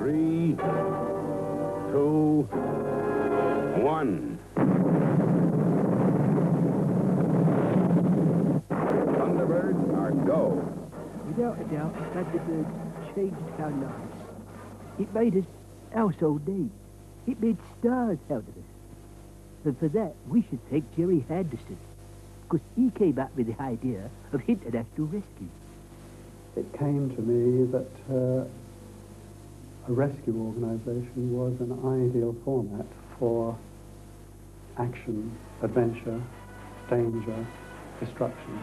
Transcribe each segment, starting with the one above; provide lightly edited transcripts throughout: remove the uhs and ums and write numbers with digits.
3, 2, 1. Thunderbirds are go. Without a doubt, Thunderbirds changed our lives. It made us household names. It made stars out of us. And for that, we should thank Jerry Henderson, because he came up with the idea of international rescue. It came to me that a rescue organisation was an ideal format for action, adventure, danger, destruction.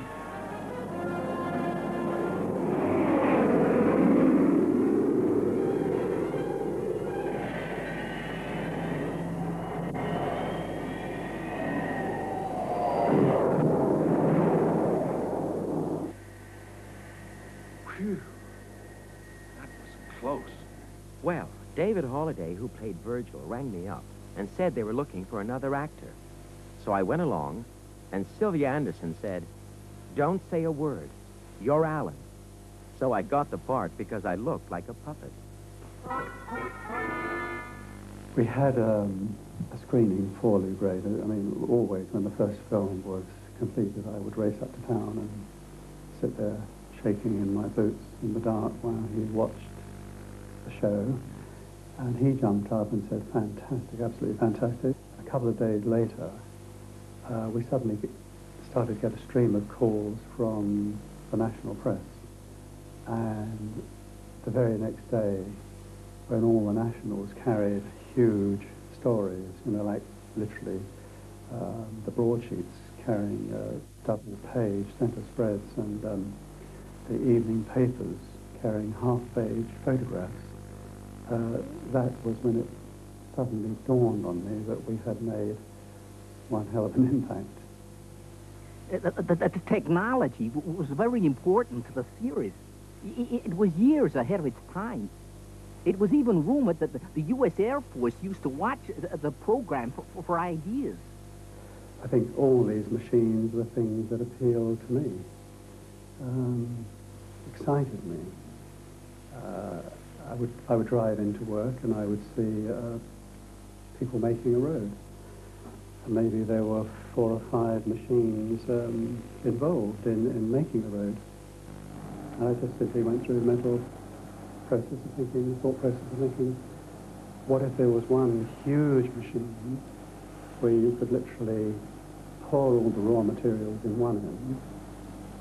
Phew. That was close. Well, David Holliday, who played Virgil, rang me up and said they were looking for another actor. So I went along, and Sylvia Anderson said, "Don't say a word. You're Alan." So I got the part because I looked like a puppet. We had a screening for Lou Grader. I mean, always when the first film was completed, I would race up to town and sit there shaking in my boots in the dark while he watched the show. And he jumped up and said, "Fantastic, absolutely fantastic." A couple of days later, we suddenly started to get a stream of calls from the national press. And the very next day, when all the nationals carried huge stories, you know, like literally the broadsheets carrying double-page centre spreads and the evening papers carrying half-page photographs, that was when it suddenly dawned on me that we had made one hell of an impact. The technology was very important to the series. It was years ahead of its time. It was even rumored that the U.S. Air Force used to watch the program for ideas. I think all these machines were things that appealed to me, excited me. I would drive into work and I would see people making a road. And maybe there were 4 or 5 machines involved in making the road. And I just simply went through the mental process of thinking, the thought process of thinking, what if there was one huge machine where you could literally pour all the raw materials in one end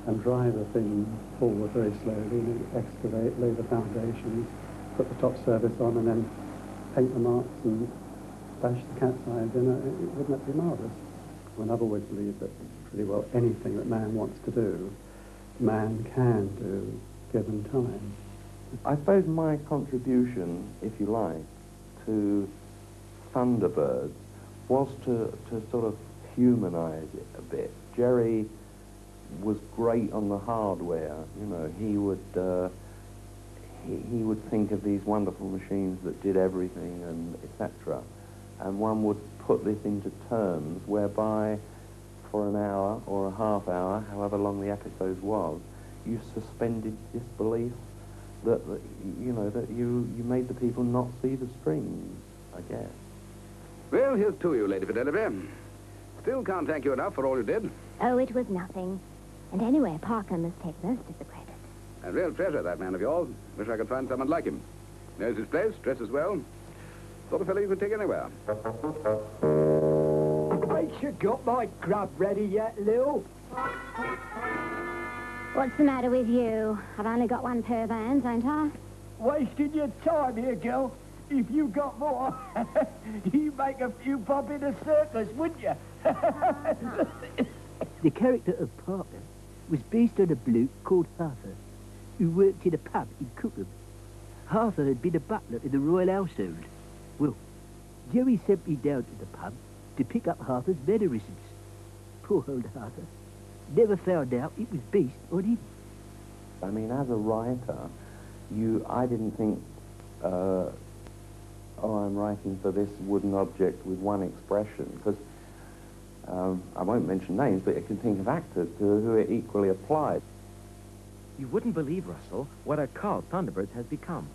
and drive the thing forward very slowly, excavate, lay the foundations, put the top surface on, and then paint the marks and bash the cat's eyes in. Wouldn't that be marvellous? And I've always believed that pretty well anything that man wants to do, man can do, given time. I suppose my contribution, if you like, to Thunderbirds was to sort of humanise it a bit. Jerry was great on the hardware, you know. He would think of these wonderful machines that did everything and etc. And one would put this into terms whereby for an hour or a half hour, however long the episode was, you suspended disbelief that you know, that you made the people not see the strings, I guess. Well, here's to you, Lady Fidelity. Still can't thank you enough for all you did. Oh, it was nothing. And anyway, Parker must take most of the credit. A real treasure, that man of yours. Wish I could find someone like him. Knows his place, dresses well. Sort of fellow you could take anywhere. Ain't you got my grub ready yet, Lil? What's the matter with you? I've only got one pair of hands, ain't I? Wasting your time here, girl. If you got more, you'd make a few pop in a circus, wouldn't you? The character of Parker was based on a bloke called Arthur, who worked in a pub in Cookham. Arthur had been a butler in the royal household. Well, Jerry sent me down to the pub to pick up Arthur's mannerisms. Poor old Arthur. Never found out it was based on him. I mean, as a writer, I didn't think, oh, I'm writing for this wooden object with one expression, because I won't mention names, but I can think of actors who it equally applied. You wouldn't believe, Russell, what a cult Thunderbirds has become.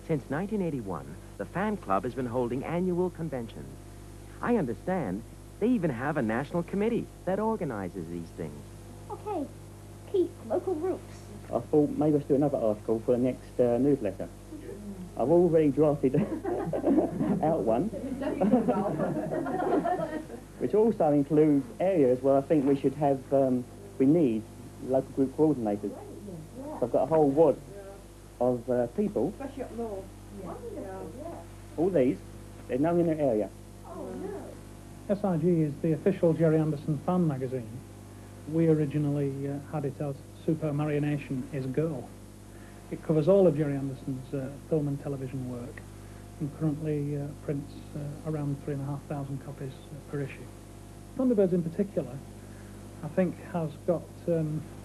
Since 1981, the fan club has been holding annual conventions. I understand they even have a national committee that organizes these things. Okay, keep local groups. I thought maybe I should do another article for the next newsletter. I've already drafted out one, which also includes areas where I think we should have, we need local group coordinators. So I've got a whole wad of people. Especially up north. All these, they're known in their area. SIG is the official Jerry Anderson fan magazine. We originally had it as Super Marionation is Girl. It covers all of Jerry Anderson's film and television work and currently prints around 3,500 copies per issue. Thunderbirds in particular, I think, has got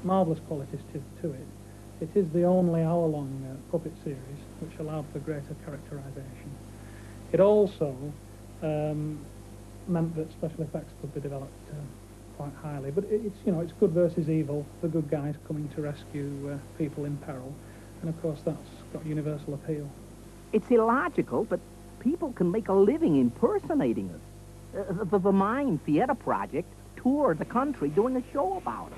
marvellous qualities to it. It is the only hour-long puppet series which allowed for greater characterisation. It also meant that special effects could be developed quite highly. But it's, you know, it's good versus evil, the good guys coming to rescue people in peril. And of course that's got universal appeal. It's illogical, but people can make a living impersonating us. The Mime Theatre Project toured the country doing a show about it.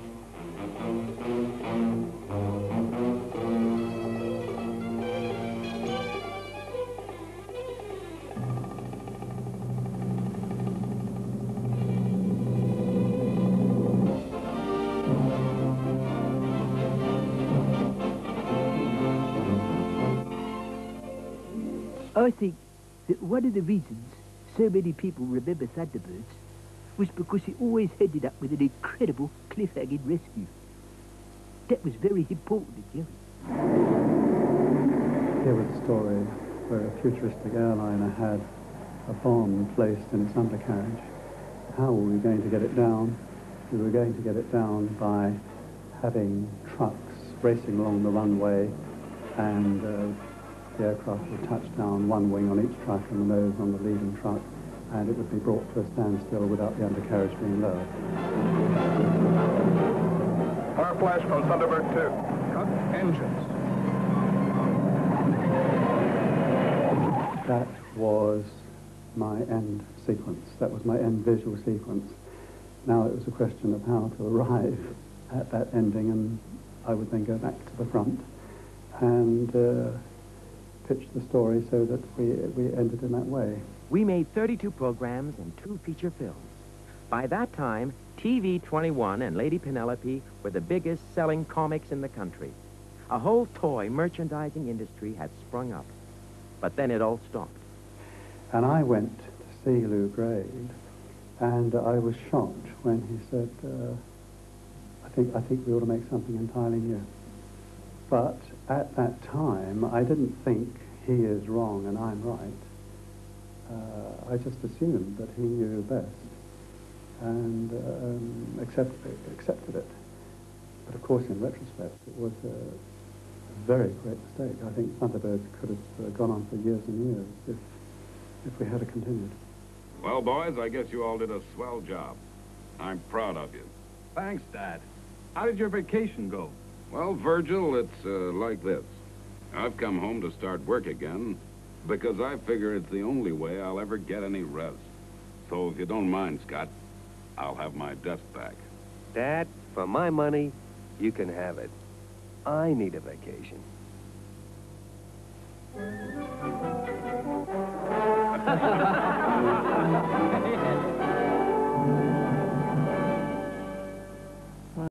I think that one of the reasons so many people remember Thunderbirds was because it always ended up with an incredible cliffhanging rescue. That was very important to Jerry. Here was a story where a futuristic airliner had a bomb placed in its undercarriage. How were we going to get it down? We were going to get it down by having trucks racing along the runway, and the aircraft would touch down, one wing on each truck and the nose on the leading truck, and it would be brought to a standstill without the undercarriage being lowered. Fire flash from Thunderbird 2. Cut engines. That was my end sequence. That was my end visual sequence. Now it was a question of how to arrive at that ending, and I would then go back to the front and pitch the story so that we ended in that way. We made 32 programs and 2 feature films. By that time, TV 21 and Lady Penelope were the biggest selling comics in the country. A whole toy merchandising industry had sprung up. But then it all stopped. And I went to see Lou Grade, and I was shocked when he said, I think we ought to make something entirely new. But at that time, I didn't think he is wrong and I'm right. I just assumed that he knew best and accepted it. But of course, in retrospect, it was a very great mistake. I think Thunderbirds could have gone on for years and years if we had continued. Well, boys, I guess you all did a swell job. I'm proud of you. Thanks, Dad. How did your vacation go? Well, Virgil, it's like this. I've come home to start work again because I figure it's the only way I'll ever get any rest. So if you don't mind, Scott, I'll have my desk back. Dad, for my money, you can have it. I need a vacation.